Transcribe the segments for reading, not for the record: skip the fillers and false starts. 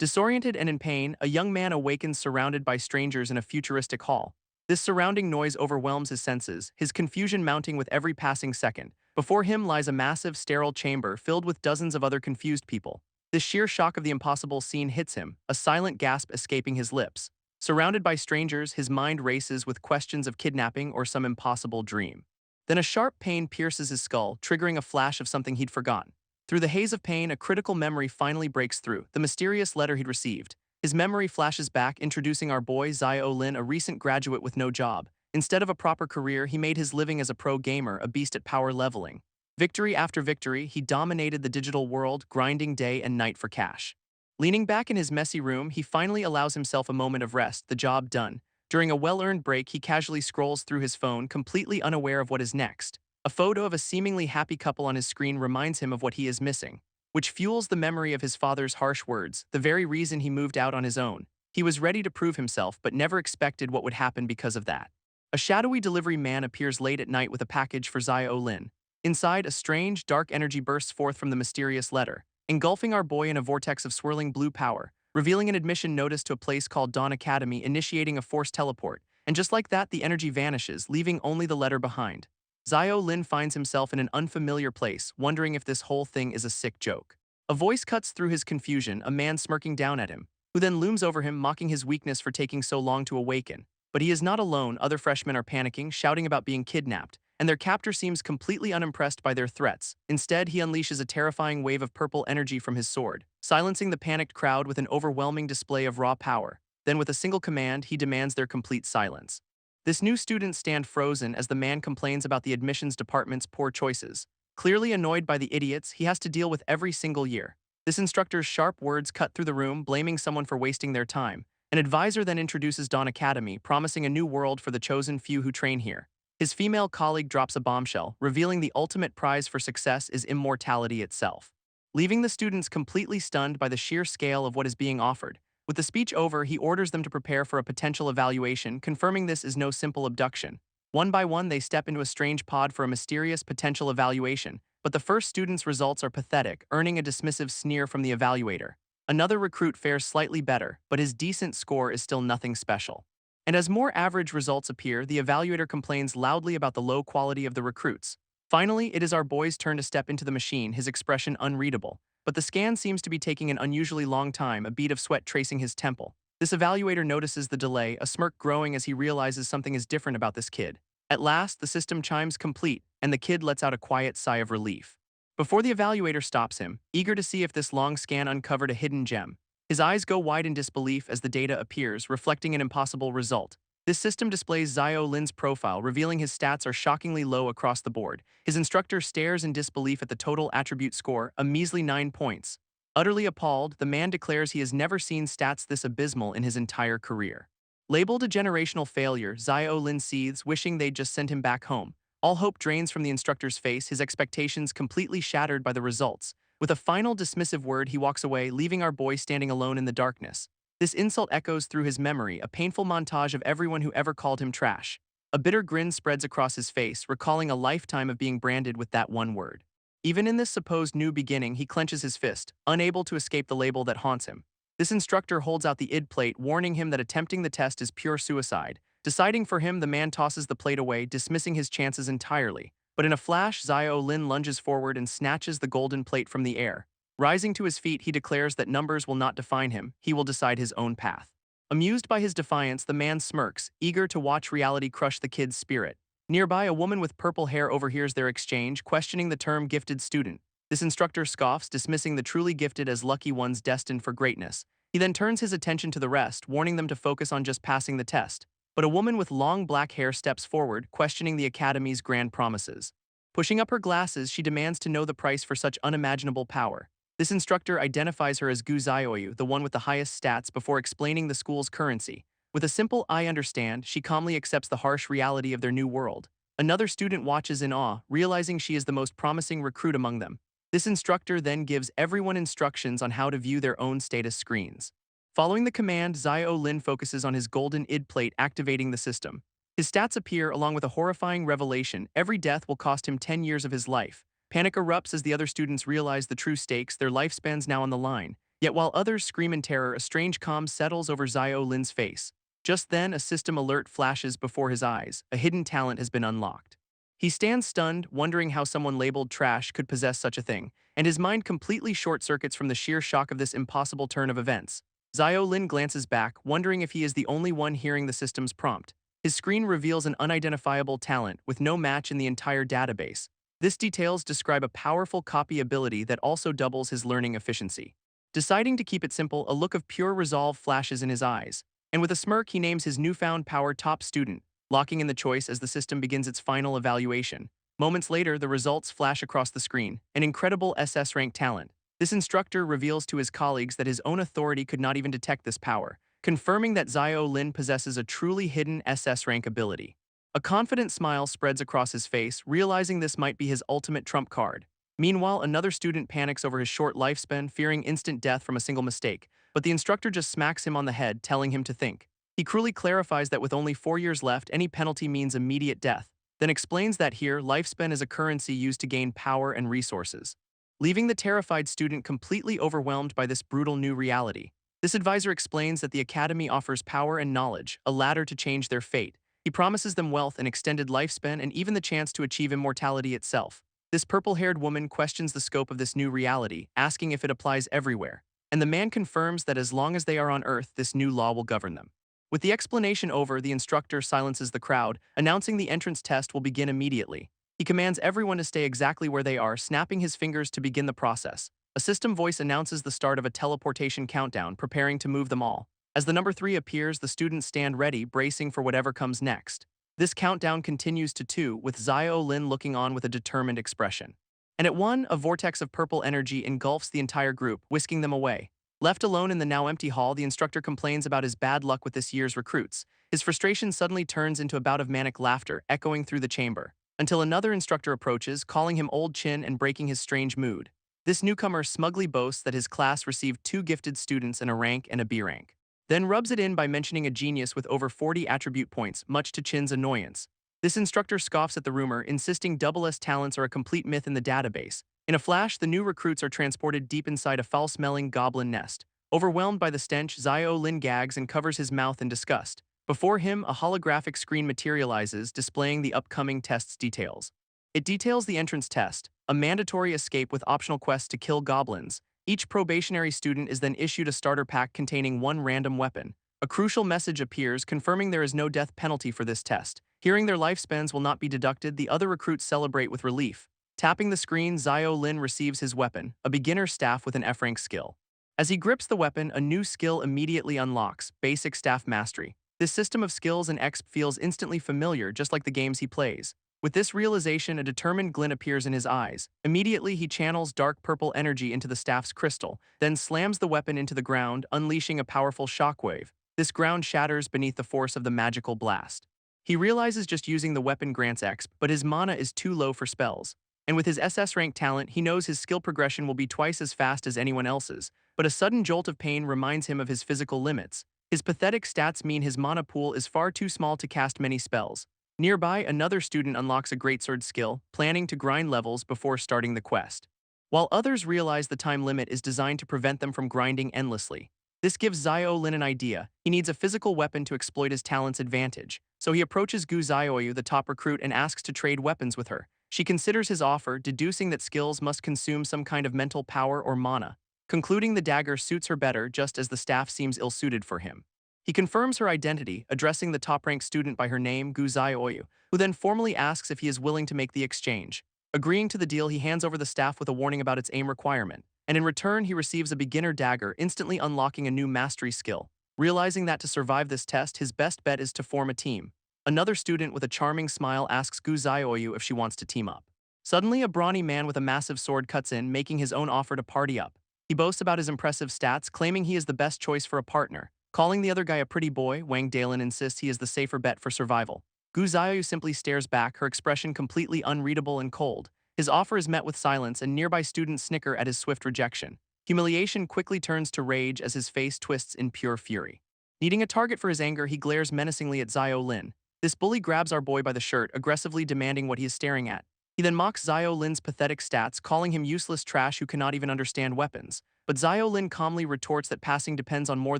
Disoriented and in pain, a young man awakens surrounded by strangers in a futuristic hall. This surrounding noise overwhelms his senses, his confusion mounting with every passing second. Before him lies a massive, sterile chamber filled with dozens of other confused people. The sheer shock of the impossible scene hits him, a silent gasp escaping his lips. Surrounded by strangers, his mind races with questions of kidnapping or some impossible dream. Then a sharp pain pierces his skull, triggering a flash of something he'd forgotten. Through the haze of pain, a critical memory finally breaks through, the mysterious letter he'd received. His memory flashes back, introducing our boy Zio Lin, a recent graduate with no job. Instead of a proper career, he made his living as a pro gamer, a beast at power leveling. Victory after victory, he dominated the digital world, grinding day and night for cash. Leaning back in his messy room, he finally allows himself a moment of rest, the job done. During a well-earned break, he casually scrolls through his phone, completely unaware of what is next. A photo of a seemingly happy couple on his screen reminds him of what he is missing, which fuels the memory of his father's harsh words, the very reason he moved out on his own. He was ready to prove himself, but never expected what would happen because of that. A shadowy delivery man appears late at night with a package for Zio Lin. Inside, a strange, dark energy bursts forth from the mysterious letter, engulfing our boy in a vortex of swirling blue power, revealing an admission notice to a place called Dawn Academy, initiating a forced teleport. And just like that, the energy vanishes, leaving only the letter behind. Zio Lin finds himself in an unfamiliar place, wondering if this whole thing is a sick joke. A voice cuts through his confusion, a man smirking down at him, who then looms over him, mocking his weakness for taking so long to awaken. But he is not alone. Other freshmen are panicking, shouting about being kidnapped, and their captor seems completely unimpressed by their threats. Instead, he unleashes a terrifying wave of purple energy from his sword, silencing the panicked crowd with an overwhelming display of raw power. Then with a single command, he demands their complete silence. This new students stand frozen as the man complains about the admissions department's poor choices. Clearly annoyed by the idiots he has to deal with every single year. This instructor's sharp words cut through the room, blaming someone for wasting their time. An advisor then introduces Dawn Academy, promising a new world for the chosen few who train here. His female colleague drops a bombshell, revealing the ultimate prize for success is immortality itself. Leaving the students completely stunned by the sheer scale of what is being offered. With the speech over, he orders them to prepare for a potential evaluation, confirming this is no simple abduction. One by one, they step into a strange pod for a mysterious potential evaluation, but the first student's results are pathetic, earning a dismissive sneer from the evaluator. Another recruit fares slightly better, but his decent score is still nothing special. And as more average results appear, the evaluator complains loudly about the low quality of the recruits. Finally, it is our boy's turn to step into the machine, his expression unreadable. But the scan seems to be taking an unusually long time, a bead of sweat tracing his temple. This evaluator notices the delay, a smirk growing as he realizes something is different about this kid. At last, the system chimes complete, and the kid lets out a quiet sigh of relief. Before the evaluator stops him, eager to see if this long scan uncovered a hidden gem, his eyes go wide in disbelief as the data appears, reflecting an impossible result. This system displays Zio Lin's profile, revealing his stats are shockingly low across the board. His instructor stares in disbelief at the total attribute score, a measly 9 points. Utterly appalled, the man declares he has never seen stats this abysmal in his entire career. Labeled a generational failure, Zio Lin seethes, wishing they'd just send him back home. All hope drains from the instructor's face, his expectations completely shattered by the results. With a final dismissive word, he walks away, leaving our boy standing alone in the darkness. This insult echoes through his memory, a painful montage of everyone who ever called him trash. A bitter grin spreads across his face, recalling a lifetime of being branded with that one word. Even in this supposed new beginning, he clenches his fist, unable to escape the label that haunts him. This instructor holds out the id plate, warning him that attempting the test is pure suicide. Deciding for him, the man tosses the plate away, dismissing his chances entirely. But in a flash, Zio Lin lunges forward and snatches the golden plate from the air. Rising to his feet, he declares that numbers will not define him, he will decide his own path. Amused by his defiance, the man smirks, eager to watch reality crush the kid's spirit. Nearby, a woman with purple hair overhears their exchange, questioning the term gifted student. This instructor scoffs, dismissing the truly gifted as lucky ones destined for greatness. He then turns his attention to the rest, warning them to focus on just passing the test. But a woman with long black hair steps forward, questioning the academy's grand promises. Pushing up her glasses, she demands to know the price for such unimaginable power. This instructor identifies her as Gu Zioyu, the one with the highest stats, before explaining the school's currency. With a simple "I understand," she calmly accepts the harsh reality of their new world. Another student watches in awe, realizing she is the most promising recruit among them. This instructor then gives everyone instructions on how to view their own status screens. Following the command, Zio Lin focuses on his golden id plate, activating the system. His stats appear along with a horrifying revelation: every death will cost him 10 years of his life. Panic erupts as the other students realize the true stakes, their lifespans now on the line. Yet while others scream in terror, a strange calm settles over Zio Lin's face. Just then, a system alert flashes before his eyes. A hidden talent has been unlocked. He stands stunned, wondering how someone labeled trash could possess such a thing, and his mind completely short-circuits from the sheer shock of this impossible turn of events. Zio Lin glances back, wondering if he is the only one hearing the system's prompt. His screen reveals an unidentifiable talent with no match in the entire database. This details describe a powerful copy ability that also doubles his learning efficiency. Deciding to keep it simple, a look of pure resolve flashes in his eyes, and with a smirk he names his newfound power top student, locking in the choice as the system begins its final evaluation. Moments later, the results flash across the screen, an incredible SS rank talent. This instructor reveals to his colleagues that his own authority could not even detect this power, confirming that Zio Lin possesses a truly hidden SS rank ability. A confident smile spreads across his face, realizing this might be his ultimate trump card. Meanwhile, another student panics over his short lifespan, fearing instant death from a single mistake, but the instructor just smacks him on the head, telling him to think. He cruelly clarifies that with only 4 years left, any penalty means immediate death, then explains that here, lifespan is a currency used to gain power and resources. Leaving the terrified student completely overwhelmed by this brutal new reality. This advisor explains that the academy offers power and knowledge, a ladder to change their fate. He promises them wealth and extended lifespan and even the chance to achieve immortality itself. This purple-haired woman questions the scope of this new reality, asking if it applies everywhere, and the man confirms that as long as they are on Earth, this new law will govern them. With the explanation over, the instructor silences the crowd, announcing the entrance test will begin immediately. He commands everyone to stay exactly where they are, snapping his fingers to begin the process. A system voice announces the start of a teleportation countdown, preparing to move them all. As the number 3 appears, the students stand ready, bracing for whatever comes next. This countdown continues to 2, with Zio Lin looking on with a determined expression. And at 1, a vortex of purple energy engulfs the entire group, whisking them away. Left alone in the now empty hall, the instructor complains about his bad luck with this year's recruits. His frustration suddenly turns into a bout of manic laughter, echoing through the chamber, until another instructor approaches, calling him old chin and breaking his strange mood. This newcomer smugly boasts that his class received 2 gifted students in a rank and a B rank. Then rubs it in by mentioning a genius with over 40 attribute points, much to Chin's annoyance. This instructor scoffs at the rumor, insisting double S talents are a complete myth in the database. In a flash, the new recruits are transported deep inside a foul-smelling goblin nest. Overwhelmed by the stench, Zio Lin gags and covers his mouth in disgust. Before him, a holographic screen materializes, displaying the upcoming test's details. It details the entrance test, a mandatory escape with optional quests to kill goblins. Each probationary student is then issued a starter pack containing 1 random weapon. A crucial message appears, confirming there is no death penalty for this test. Hearing their lifespans will not be deducted, the other recruits celebrate with relief. Tapping the screen, Zio Lin receives his weapon, a beginner staff with an F-rank skill. As he grips the weapon, a new skill immediately unlocks, Basic Staff Mastery. This system of skills and exp feels instantly familiar, just like the games he plays. With this realization, a determined glint appears in his eyes. Immediately, he channels dark purple energy into the staff's crystal, then slams the weapon into the ground, unleashing a powerful shockwave. This ground shatters beneath the force of the magical blast. He realizes just using the weapon grants exp, but his mana is too low for spells. And with his SS rank talent, he knows his skill progression will be twice as fast as anyone else's, but a sudden jolt of pain reminds him of his physical limits. His pathetic stats mean his mana pool is far too small to cast many spells. Nearby, another student unlocks a greatsword skill, planning to grind levels before starting the quest. While others realize the time limit is designed to prevent them from grinding endlessly. This gives Zio Lin an idea. He needs a physical weapon to exploit his talent's advantage, so he approaches Gu Zioyu, the top recruit, and asks to trade weapons with her. She considers his offer, deducing that skills must consume some kind of mental power or mana, concluding the dagger suits her better just as the staff seems ill-suited for him. He confirms her identity, addressing the top-ranked student by her name, Gu Zioyu, who then formally asks if he is willing to make the exchange. Agreeing to the deal, he hands over the staff with a warning about its aim requirement, and in return he receives a beginner dagger, instantly unlocking a new mastery skill. Realizing that to survive this test, his best bet is to form a team. Another student with a charming smile asks Gu Zioyu if she wants to team up. Suddenly, a brawny man with a massive sword cuts in, making his own offer to party up. He boasts about his impressive stats, claiming he is the best choice for a partner. Calling the other guy a pretty boy, Wang Dalen insists he is the safer bet for survival. Gu Zioyu simply stares back, her expression completely unreadable and cold. His offer is met with silence, and nearby students snicker at his swift rejection. Humiliation quickly turns to rage as his face twists in pure fury. Needing a target for his anger, he glares menacingly at Zio Lin. This bully grabs our boy by the shirt, aggressively demanding what he is staring at. He then mocks Zio Lin's pathetic stats, calling him useless trash who cannot even understand weapons. But Zio Lin calmly retorts that passing depends on more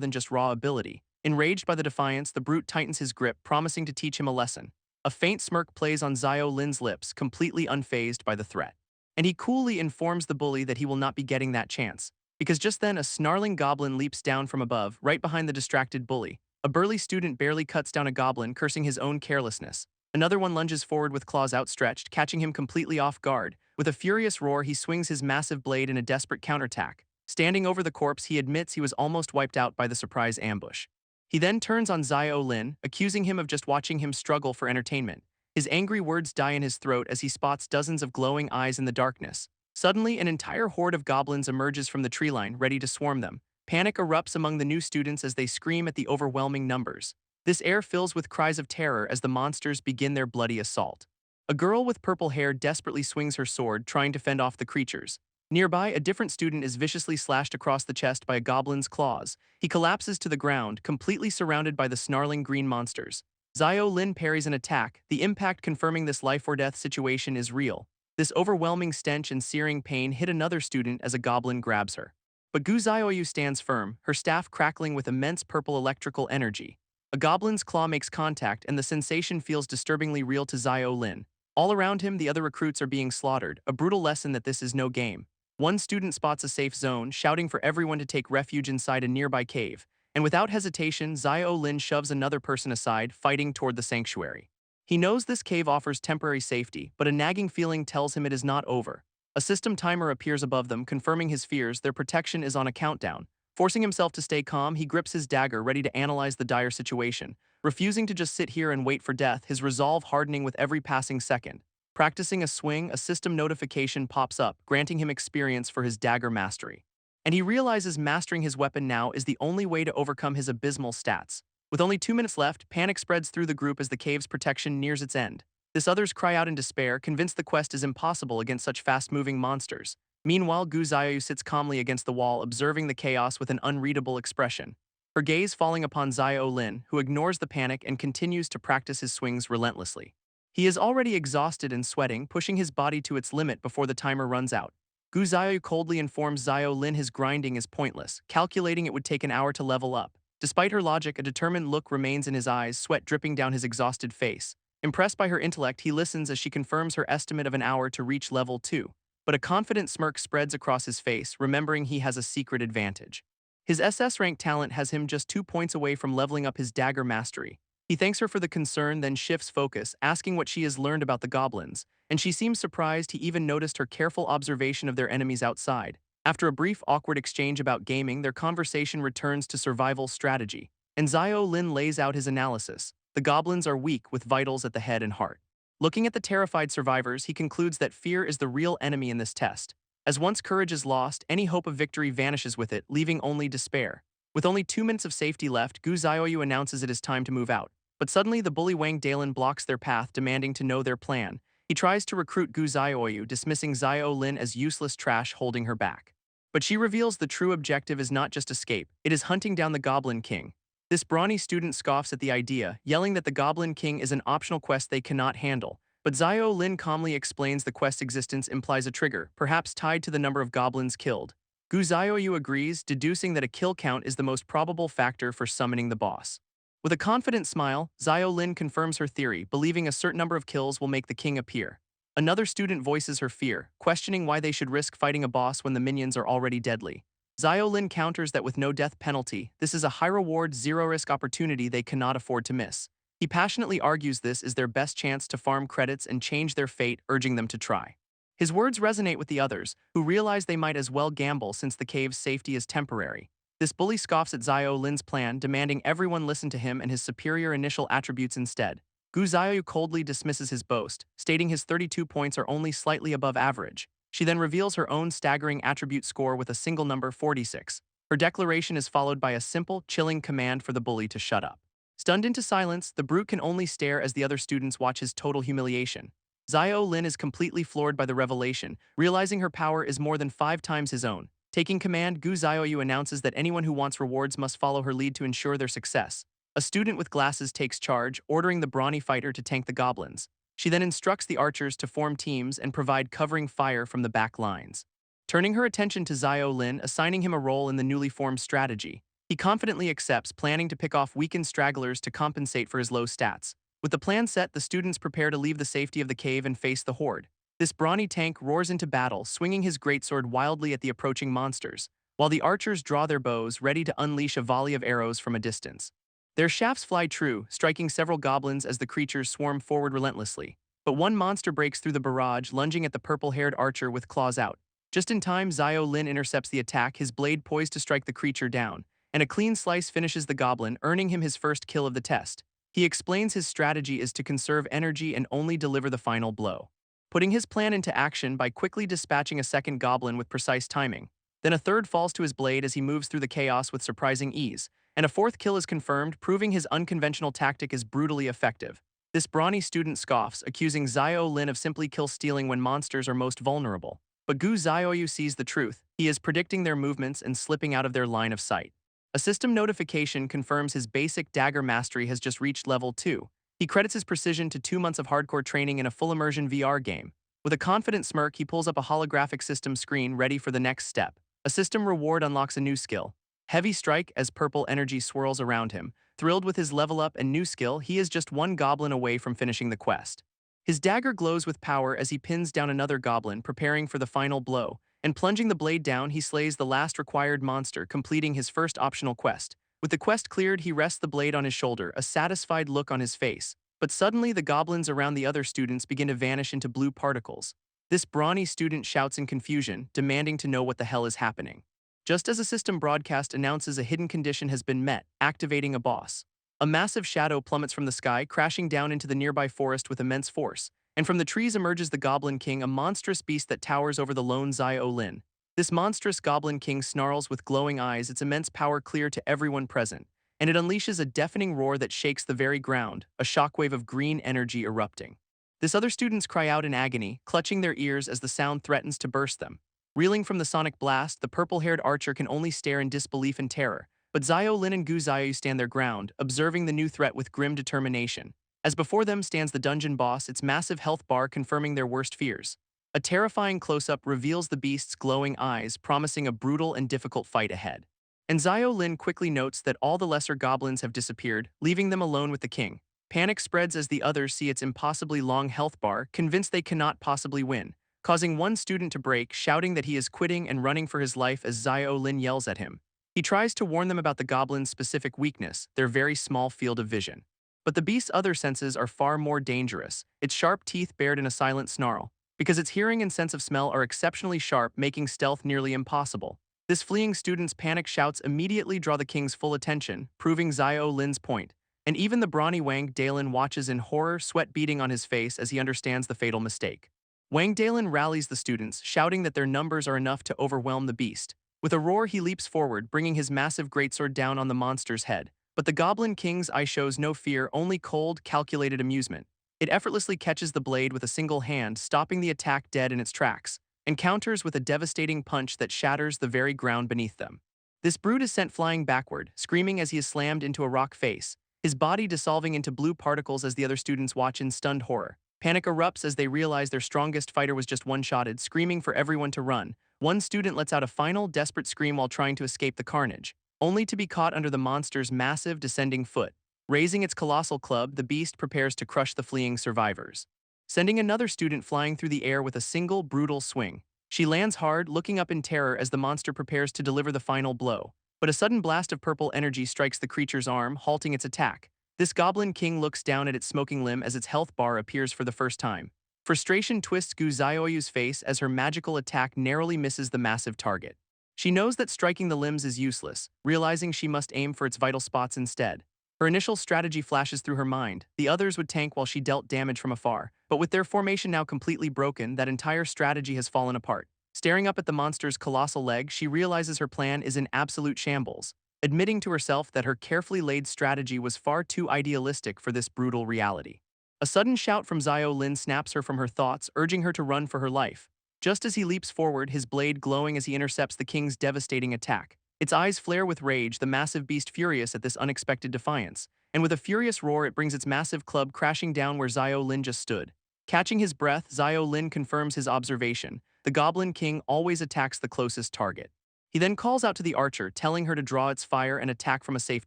than just raw ability. Enraged by the defiance, the brute tightens his grip, promising to teach him a lesson. A faint smirk plays on Zio Lin's lips, completely unfazed by the threat. And he coolly informs the bully that he will not be getting that chance. Because just then, a snarling goblin leaps down from above, right behind the distracted bully. A burly student barely cuts down a goblin, cursing his own carelessness. Another one lunges forward with claws outstretched, catching him completely off guard. With a furious roar, he swings his massive blade in a desperate counterattack. Standing over the corpse, he admits he was almost wiped out by the surprise ambush. He then turns on Zio Lin, accusing him of just watching him struggle for entertainment. His angry words die in his throat as he spots dozens of glowing eyes in the darkness. Suddenly, an entire horde of goblins emerges from the tree line, ready to swarm them. Panic erupts among the new students as they scream at the overwhelming numbers. This air fills with cries of terror as the monsters begin their bloody assault. A girl with purple hair desperately swings her sword, trying to fend off the creatures. Nearby, a different student is viciously slashed across the chest by a goblin's claws. He collapses to the ground, completely surrounded by the snarling green monsters. Zio Lin parries an attack, the impact confirming this life-or-death situation is real. This overwhelming stench and searing pain hit another student as a goblin grabs her. But Gu Zioyu stands firm, her staff crackling with immense purple electrical energy. A goblin's claw makes contact, and the sensation feels disturbingly real to Zio Lin. All around him, the other recruits are being slaughtered, a brutal lesson that this is no game. One student spots a safe zone, shouting for everyone to take refuge inside a nearby cave. And without hesitation, Zio Lin shoves another person aside, fighting toward the sanctuary. He knows this cave offers temporary safety, but a nagging feeling tells him it is not over. A system timer appears above them, confirming his fears. Their protection is on a countdown. Forcing himself to stay calm, he grips his dagger, ready to analyze the dire situation. Refusing to just sit here and wait for death, his resolve hardening with every passing second. Practicing a swing, a system notification pops up, granting him experience for his dagger mastery. And he realizes mastering his weapon now is the only way to overcome his abysmal stats. With only 2 minutes left, panic spreads through the group as the cave's protection nears its end. This others cry out in despair, convinced the quest is impossible against such fast-moving monsters. Meanwhile, Gu Zioyu sits calmly against the wall, observing the chaos with an unreadable expression. Her gaze falling upon Zio Lin, who ignores the panic and continues to practice his swings relentlessly. He is already exhausted and sweating, pushing his body to its limit before the timer runs out. Gu Zioyu coldly informs Zio Lin his grinding is pointless, calculating it would take an hour to level up. Despite her logic, a determined look remains in his eyes, sweat dripping down his exhausted face. Impressed by her intellect, he listens as she confirms her estimate of an hour to reach level 2. But a confident smirk spreads across his face, remembering he has a secret advantage. His SS rank talent has him just 2 points away from leveling up his dagger mastery. He thanks her for the concern, then shifts focus, asking what she has learned about the goblins, and she seems surprised he even noticed her careful observation of their enemies outside. After a brief, awkward exchange about gaming, their conversation returns to survival strategy, and Zio Lin lays out his analysis. The goblins are weak, with vitals at the head and heart. Looking at the terrified survivors, he concludes that fear is the real enemy in this test. As once courage is lost, any hope of victory vanishes with it, leaving only despair. With only 2 minutes of safety left, Gu Zioyu announces it is time to move out. But suddenly the bully Wang Dalin blocks their path, demanding to know their plan. He tries to recruit Gu Zioyu, dismissing Zio Lin as useless trash, holding her back. But she reveals the true objective is not just escape, it is hunting down the Goblin King. This brawny student scoffs at the idea, yelling that the Goblin King is an optional quest they cannot handle. But Zio Lin calmly explains the quest's existence implies a trigger, perhaps tied to the number of goblins killed. Gu Zioyu agrees, deducing that a kill count is the most probable factor for summoning the boss. With a confident smile, Zio Lin confirms her theory, believing a certain number of kills will make the king appear. Another student voices her fear, questioning why they should risk fighting a boss when the minions are already deadly. Zio Lin counters that with no death penalty, this is a high-reward, zero-risk opportunity they cannot afford to miss. He passionately argues this is their best chance to farm credits and change their fate, urging them to try. His words resonate with the others, who realize they might as well gamble since the cave's safety is temporary. This bully scoffs at Zio Lin's plan, demanding everyone listen to him and his superior initial attributes instead. Gu Zioyu coldly dismisses his boast, stating his 32 points are only slightly above average. She then reveals her own staggering attribute score with a single number 46. Her declaration is followed by a simple, chilling command for the bully to shut up. Stunned into silence, the brute can only stare as the other students watch his total humiliation. Zio Lin is completely floored by the revelation, realizing her power is more than 5 times his own. Taking command, Gu Zioyu announces that anyone who wants rewards must follow her lead to ensure their success. A student with glasses takes charge, ordering the brawny fighter to tank the goblins. She then instructs the archers to form teams and provide covering fire from the back lines. Turning her attention to Xiao Lin, assigning him a role in the newly formed strategy, he confidently accepts, planning to pick off weakened stragglers to compensate for his low stats. With the plan set, the students prepare to leave the safety of the cave and face the horde. This brawny tank roars into battle, swinging his greatsword wildly at the approaching monsters, while the archers draw their bows, ready to unleash a volley of arrows from a distance. Their shafts fly true, striking several goblins as the creatures swarm forward relentlessly. But one monster breaks through the barrage, lunging at the purple-haired archer with claws out. Just in time, Xiao Lin intercepts the attack, his blade poised to strike the creature down, and a clean slice finishes the goblin, earning him his first kill of the test. He explains his strategy is to conserve energy and only deliver the final blow, putting his plan into action by quickly dispatching a second goblin with precise timing. Then a third falls to his blade as he moves through the chaos with surprising ease, and a fourth kill is confirmed, proving his unconventional tactic is brutally effective. This brawny student scoffs, accusing Xiao Lin of simply kill-stealing when monsters are most vulnerable. But Gu Xiaoyu sees the truth. He is predicting their movements and slipping out of their line of sight. A system notification confirms his basic dagger mastery has just reached level 2. He credits his precision to 2 months of hardcore training in a full-immersion VR game. With a confident smirk, he pulls up a holographic system screen ready for the next step. A system reward unlocks a new skill, Heavy Strike, as purple energy swirls around him. Thrilled with his level up and new skill, he is just one goblin away from finishing the quest. His dagger glows with power as he pins down another goblin, preparing for the final blow, and plunging the blade down, he slays the last required monster, completing his first optional quest. With the quest cleared, he rests the blade on his shoulder, a satisfied look on his face. But suddenly, the goblins around the other students begin to vanish into blue particles. This brawny student shouts in confusion, demanding to know what the hell is happening. Just as a system broadcast announces a hidden condition has been met, activating a boss. A massive shadow plummets from the sky, crashing down into the nearby forest with immense force, and from the trees emerges the Goblin King, a monstrous beast that towers over the lone Xiao Lin. This monstrous Goblin King snarls with glowing eyes, its immense power clear to everyone present, and it unleashes a deafening roar that shakes the very ground, a shockwave of green energy erupting. This other students cry out in agony, clutching their ears as the sound threatens to burst them. Reeling from the sonic blast, the purple-haired archer can only stare in disbelief and terror, but Xiao Lin and Gu Xiaoyu stand their ground, observing the new threat with grim determination. As before them stands the dungeon boss, its massive health bar confirming their worst fears. A terrifying close-up reveals the beast's glowing eyes, promising a brutal and difficult fight ahead. And Xiao Lin quickly notes that all the lesser goblins have disappeared, leaving them alone with the king. Panic spreads as the others see its impossibly long health bar, convinced they cannot possibly win, causing one student to break, shouting that he is quitting and running for his life as Xiao Lin yells at him. He tries to warn them about the goblin's specific weakness, their very small field of vision. But the beast's other senses are far more dangerous, its sharp teeth bared in a silent snarl, because its hearing and sense of smell are exceptionally sharp, making stealth nearly impossible. This fleeing student's panic shouts immediately draw the king's full attention, proving Xiao Lin's point. And even the brawny Wang Dalin watches in horror, sweat beading on his face as he understands the fatal mistake. Wang Dalin rallies the students, shouting that their numbers are enough to overwhelm the beast. With a roar, he leaps forward, bringing his massive greatsword down on the monster's head. But the Goblin King's eye shows no fear, only cold, calculated amusement. It effortlessly catches the blade with a single hand, stopping the attack dead in its tracks, and counters with a devastating punch that shatters the very ground beneath them. This brute is sent flying backward, screaming as he is slammed into a rock face, his body dissolving into blue particles as the other students watch in stunned horror. Panic erupts as they realize their strongest fighter was just one-shotted, screaming for everyone to run. One student lets out a final, desperate scream while trying to escape the carnage, only to be caught under the monster's massive, descending foot. Raising its colossal club, the beast prepares to crush the fleeing survivors, sending another student flying through the air with a single, brutal swing. She lands hard, looking up in terror as the monster prepares to deliver the final blow. But a sudden blast of purple energy strikes the creature's arm, halting its attack. This Goblin King looks down at its smoking limb as its health bar appears for the first time. Frustration twists Gu Xiaoyu's face as her magical attack narrowly misses the massive target. She knows that striking the limbs is useless, realizing she must aim for its vital spots instead. Her initial strategy flashes through her mind. The others would tank while she dealt damage from afar, but with their formation now completely broken, that entire strategy has fallen apart. Staring up at the monster's colossal leg, she realizes her plan is in absolute shambles, admitting to herself that her carefully laid strategy was far too idealistic for this brutal reality. A sudden shout from Xiao Lin snaps her from her thoughts, urging her to run for her life. Just as he leaps forward, his blade glowing as he intercepts the king's devastating attack. Its eyes flare with rage, the massive beast furious at this unexpected defiance, and with a furious roar it brings its massive club crashing down where Xiao Lin just stood. Catching his breath, Zio Lin confirms his observation. The Goblin King always attacks the closest target. He then calls out to the archer, telling her to draw its fire and attack from a safe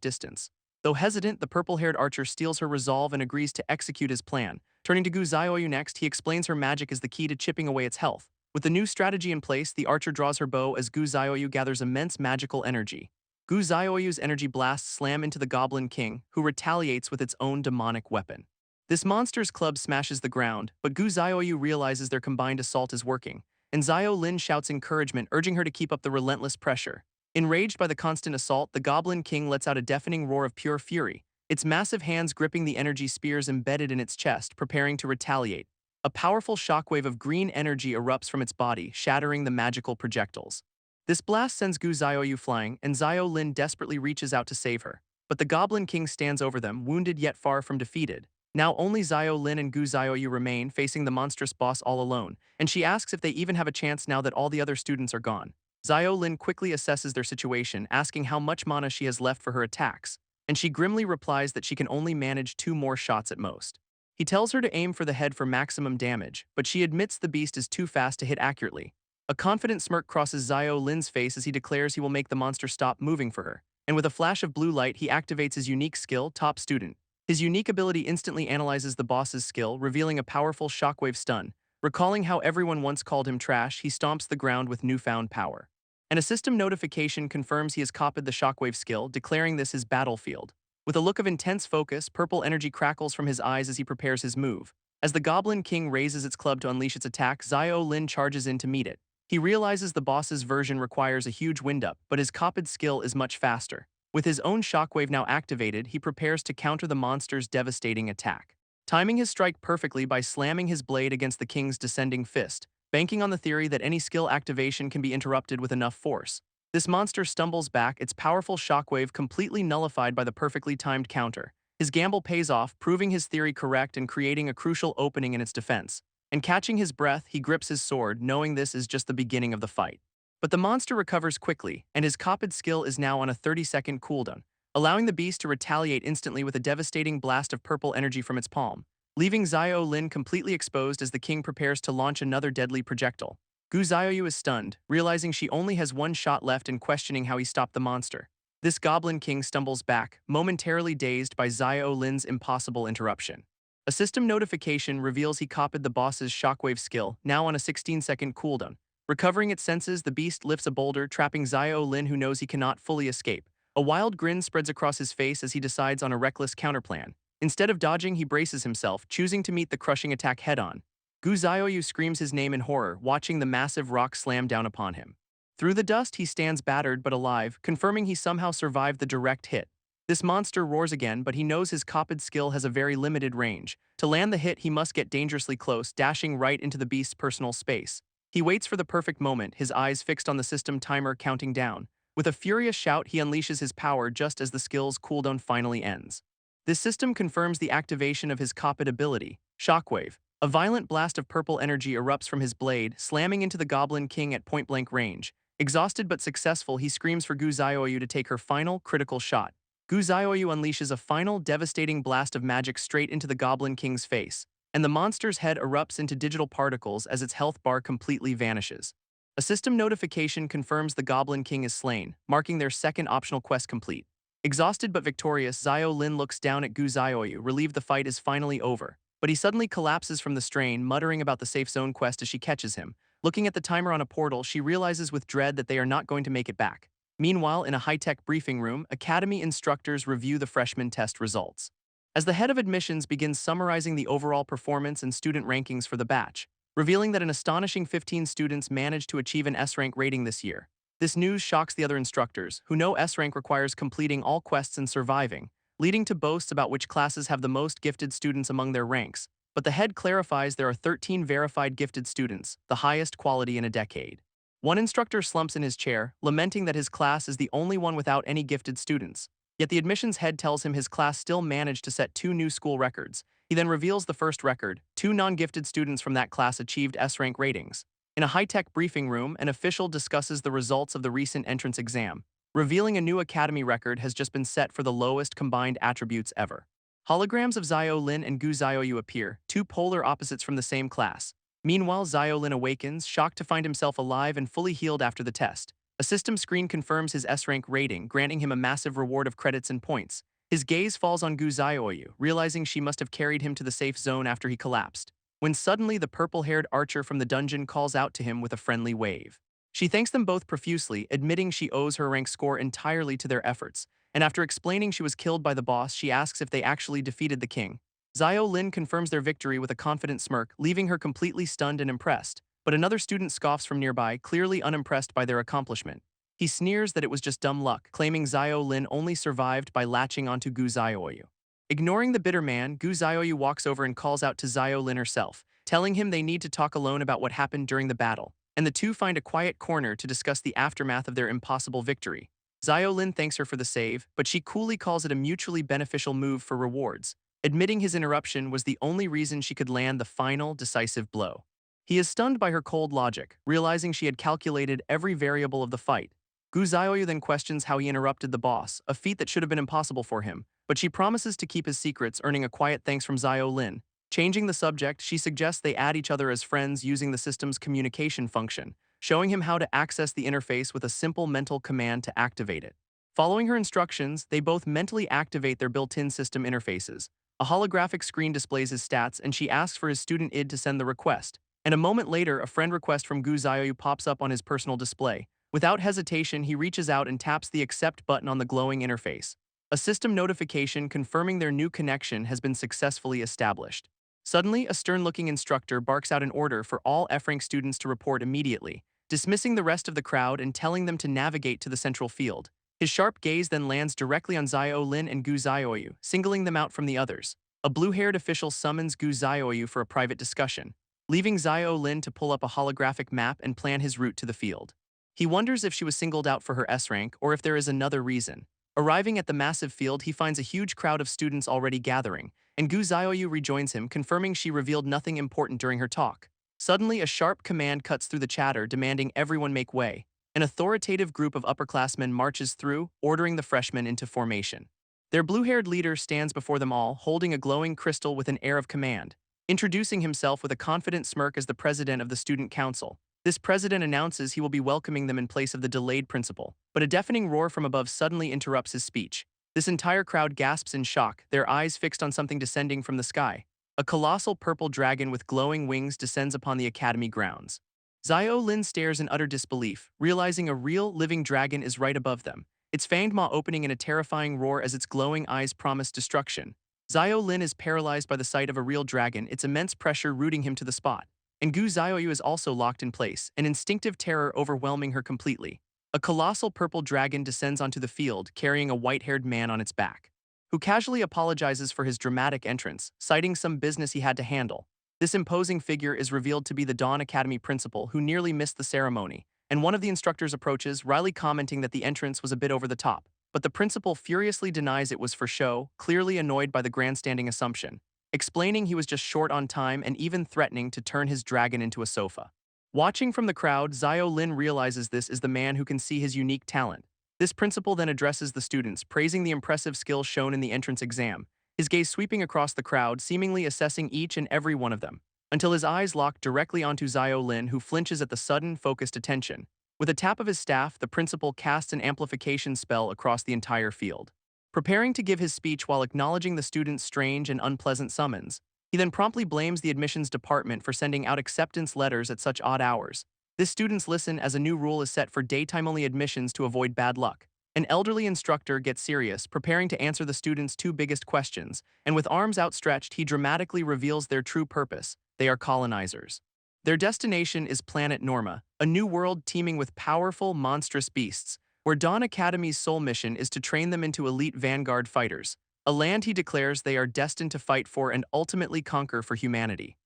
distance. Though hesitant, the purple-haired archer steals her resolve and agrees to execute his plan. Turning to Gu Zioyu next, he explains her magic is the key to chipping away its health. With the new strategy in place, the archer draws her bow as Gu Zioyu gathers immense magical energy. Gu Zioyu's energy blasts slam into the Goblin King, who retaliates with its own demonic weapon. This monster's club smashes the ground, but Gu Zioyu realizes their combined assault is working, and Zio Lin shouts encouragement, urging her to keep up the relentless pressure. Enraged by the constant assault, the Goblin King lets out a deafening roar of pure fury, its massive hands gripping the energy spears embedded in its chest, preparing to retaliate. A powerful shockwave of green energy erupts from its body, shattering the magical projectiles. This blast sends Gu Zioyu flying, and Zio Lin desperately reaches out to save her. But the Goblin King stands over them, wounded yet far from defeated. Now only Zio Lin and Gu Zioyu remain, facing the monstrous boss all alone, and she asks if they even have a chance now that all the other students are gone. Zio Lin quickly assesses their situation, asking how much mana she has left for her attacks, and she grimly replies that she can only manage 2 more shots at most. He tells her to aim for the head for maximum damage, but she admits the beast is too fast to hit accurately. A confident smirk crosses Zio Lin's face as he declares he will make the monster stop moving for her, and with a flash of blue light he activates his unique skill, Top Student. His unique ability instantly analyzes the boss's skill, revealing a powerful shockwave stun. Recalling how everyone once called him trash, he stomps the ground with newfound power. And a system notification confirms he has copied the shockwave skill, declaring this his battlefield. With a look of intense focus, purple energy crackles from his eyes as he prepares his move. As the Goblin King raises its club to unleash its attack, Zio Lin charges in to meet it. He realizes the boss's version requires a huge wind-up, but his copied skill is much faster. With his own shockwave now activated, he prepares to counter the monster's devastating attack. Timing his strike perfectly by slamming his blade against the king's descending fist, banking on the theory that any skill activation can be interrupted with enough force. This monster stumbles back, its powerful shockwave completely nullified by the perfectly timed counter. His gamble pays off, proving his theory correct and creating a crucial opening in its defense. And catching his breath, he grips his sword, knowing this is just the beginning of the fight. But the monster recovers quickly, and his copied skill is now on a 30-second cooldown, allowing the beast to retaliate instantly with a devastating blast of purple energy from its palm, leaving Zio Lin completely exposed as the king prepares to launch another deadly projectile. Gu Zioyu is stunned, realizing she only has 1 shot left and questioning how he stopped the monster. This Goblin King stumbles back, momentarily dazed by Zio Lin's impossible interruption. A system notification reveals he copied the boss's shockwave skill, now on a 16-second cooldown. Recovering its senses, the beast lifts a boulder, trapping Zio Lin, who knows he cannot fully escape. A wild grin spreads across his face as he decides on a reckless counterplan. Instead of dodging, he braces himself, choosing to meet the crushing attack head-on. Gu Zioyu screams his name in horror, watching the massive rock slam down upon him. Through the dust, he stands battered but alive, confirming he somehow survived the direct hit. This monster roars again, but he knows his copied skill has a very limited range. To land the hit, he must get dangerously close, dashing right into the beast's personal space. He waits for the perfect moment, his eyes fixed on the system timer counting down. With a furious shout, he unleashes his power just as the skill's cooldown finally ends. This system confirms the activation of his copied ability, Shockwave. A violent blast of purple energy erupts from his blade, slamming into the Goblin King at point-blank range. Exhausted but successful, he screams for Gu Zioyu to take her final, critical shot. Gu Zioyu unleashes a final, devastating blast of magic straight into the Goblin King's face, and the monster's head erupts into digital particles as its health bar completely vanishes. A system notification confirms the Goblin King is slain, marking their second optional quest complete. Exhausted but victorious, Zio Lin looks down at Gu Zioyu, relieved the fight is finally over. But he suddenly collapses from the strain, muttering about the safe zone quest as she catches him. Looking at the timer on a portal, she realizes with dread that they are not going to make it back. Meanwhile, in a high-tech briefing room, academy instructors review the freshman test results. As the head of admissions begins summarizing the overall performance and student rankings for the batch, revealing that an astonishing 15 students managed to achieve an S-rank rating this year. This news shocks the other instructors, who know S-rank requires completing all quests and surviving, leading to boasts about which classes have the most gifted students among their ranks. But the head clarifies there are 13 verified gifted students, the highest quality in a decade. One instructor slumps in his chair, lamenting that his class is the only one without any gifted students. Yet the admissions head tells him his class still managed to set 2 new school records. He then reveals the first record. 2 non-gifted students from that class achieved S-rank ratings. In a high-tech briefing room, an official discusses the results of the recent entrance exam, revealing a new academy record has just been set for the lowest combined attributes ever. Holograms of Zio Lin and Gu Zioyu appear, two polar opposites from the same class. Meanwhile, Zio Lin awakens, shocked to find himself alive and fully healed after the test. A system screen confirms his S-rank rating, granting him a massive reward of credits and points. His gaze falls on Gu Zioyu, realizing she must have carried him to the safe zone after he collapsed. When suddenly the purple-haired archer from the dungeon calls out to him with a friendly wave. She thanks them both profusely, admitting she owes her rank score entirely to their efforts, and after explaining she was killed by the boss, she asks if they actually defeated the king. Zio Lin confirms their victory with a confident smirk, leaving her completely stunned and impressed, but another student scoffs from nearby, clearly unimpressed by their accomplishment. He sneers that it was just dumb luck, claiming Zio Lin only survived by latching onto Gu Zioyu. Ignoring the bitter man, Gu Zioyu walks over and calls out to Zio Lin herself, telling him they need to talk alone about what happened during the battle, and the two find a quiet corner to discuss the aftermath of their impossible victory. Zio Lin thanks her for the save, but she coolly calls it a mutually beneficial move for rewards, admitting his interruption was the only reason she could land the final, decisive blow. He is stunned by her cold logic, realizing she had calculated every variable of the fight. Gu Zioyu then questions how he interrupted the boss, a feat that should have been impossible for him, but she promises to keep his secrets, earning a quiet thanks from Zio Lin. Changing the subject, she suggests they add each other as friends using the system's communication function, showing him how to access the interface with a simple mental command to activate it. Following her instructions, they both mentally activate their built-in system interfaces. A holographic screen displays his stats, and she asks for his student id to send the request. And a moment later, a friend request from Gu Zioyu pops up on his personal display. Without hesitation, he reaches out and taps the accept button on the glowing interface. A system notification confirming their new connection has been successfully established. Suddenly, a stern-looking instructor barks out an order for all F-rank students to report immediately, dismissing the rest of the crowd and telling them to navigate to the central field. His sharp gaze then lands directly on Zio Lin and Gu Zioyu, singling them out from the others. A blue-haired official summons Gu Zioyu for a private discussion, leaving Zio Lin to pull up a holographic map and plan his route to the field. He wonders if she was singled out for her S-rank or if there is another reason. Arriving at the massive field, he finds a huge crowd of students already gathering, and Gu Zioyu rejoins him, confirming she revealed nothing important during her talk. Suddenly, a sharp command cuts through the chatter, demanding everyone make way. An authoritative group of upperclassmen marches through, ordering the freshmen into formation. Their blue-haired leader stands before them all, holding a glowing crystal with an air of command, introducing himself with a confident smirk as the president of the student council. This president announces he will be welcoming them in place of the delayed principal, but a deafening roar from above suddenly interrupts his speech. This entire crowd gasps in shock, their eyes fixed on something descending from the sky. A colossal purple dragon with glowing wings descends upon the academy grounds. Zio Lin stares in utter disbelief, realizing a real, living dragon is right above them, its fanged maw opening in a terrifying roar as its glowing eyes promise destruction. Zio Lin is paralyzed by the sight of a real dragon, its immense pressure rooting him to the spot. And Gu Zioyu is also locked in place, an instinctive terror overwhelming her completely. A colossal purple dragon descends onto the field, carrying a white-haired man on its back, who casually apologizes for his dramatic entrance, citing some business he had to handle. This imposing figure is revealed to be the Dawn Academy principal, who nearly missed the ceremony, and one of the instructors approaches, wryly commenting that the entrance was a bit over the top, but the principal furiously denies it was for show, clearly annoyed by the grandstanding assumption, explaining he was just short on time and even threatening to turn his dragon into a sofa. Watching from the crowd, Zio Lin realizes this is the man who can see his unique talent. This principal then addresses the students, praising the impressive skills shown in the entrance exam, his gaze sweeping across the crowd, seemingly assessing each and every one of them, until his eyes lock directly onto Zio Lin, who flinches at the sudden, focused attention. With a tap of his staff, the principal casts an amplification spell across the entire field. Preparing to give his speech while acknowledging the students' strange and unpleasant summons, he then promptly blames the admissions department for sending out acceptance letters at such odd hours. This students listen as a new rule is set for daytime-only admissions to avoid bad luck. An elderly instructor gets serious, preparing to answer the students' two biggest questions, and with arms outstretched, he dramatically reveals their true purpose. They are colonizers. Their destination is planet Norma, a new world teeming with powerful, monstrous beasts, where Dawn Academy's sole mission is to train them into elite vanguard fighters, a land he declares they are destined to fight for and ultimately conquer for humanity.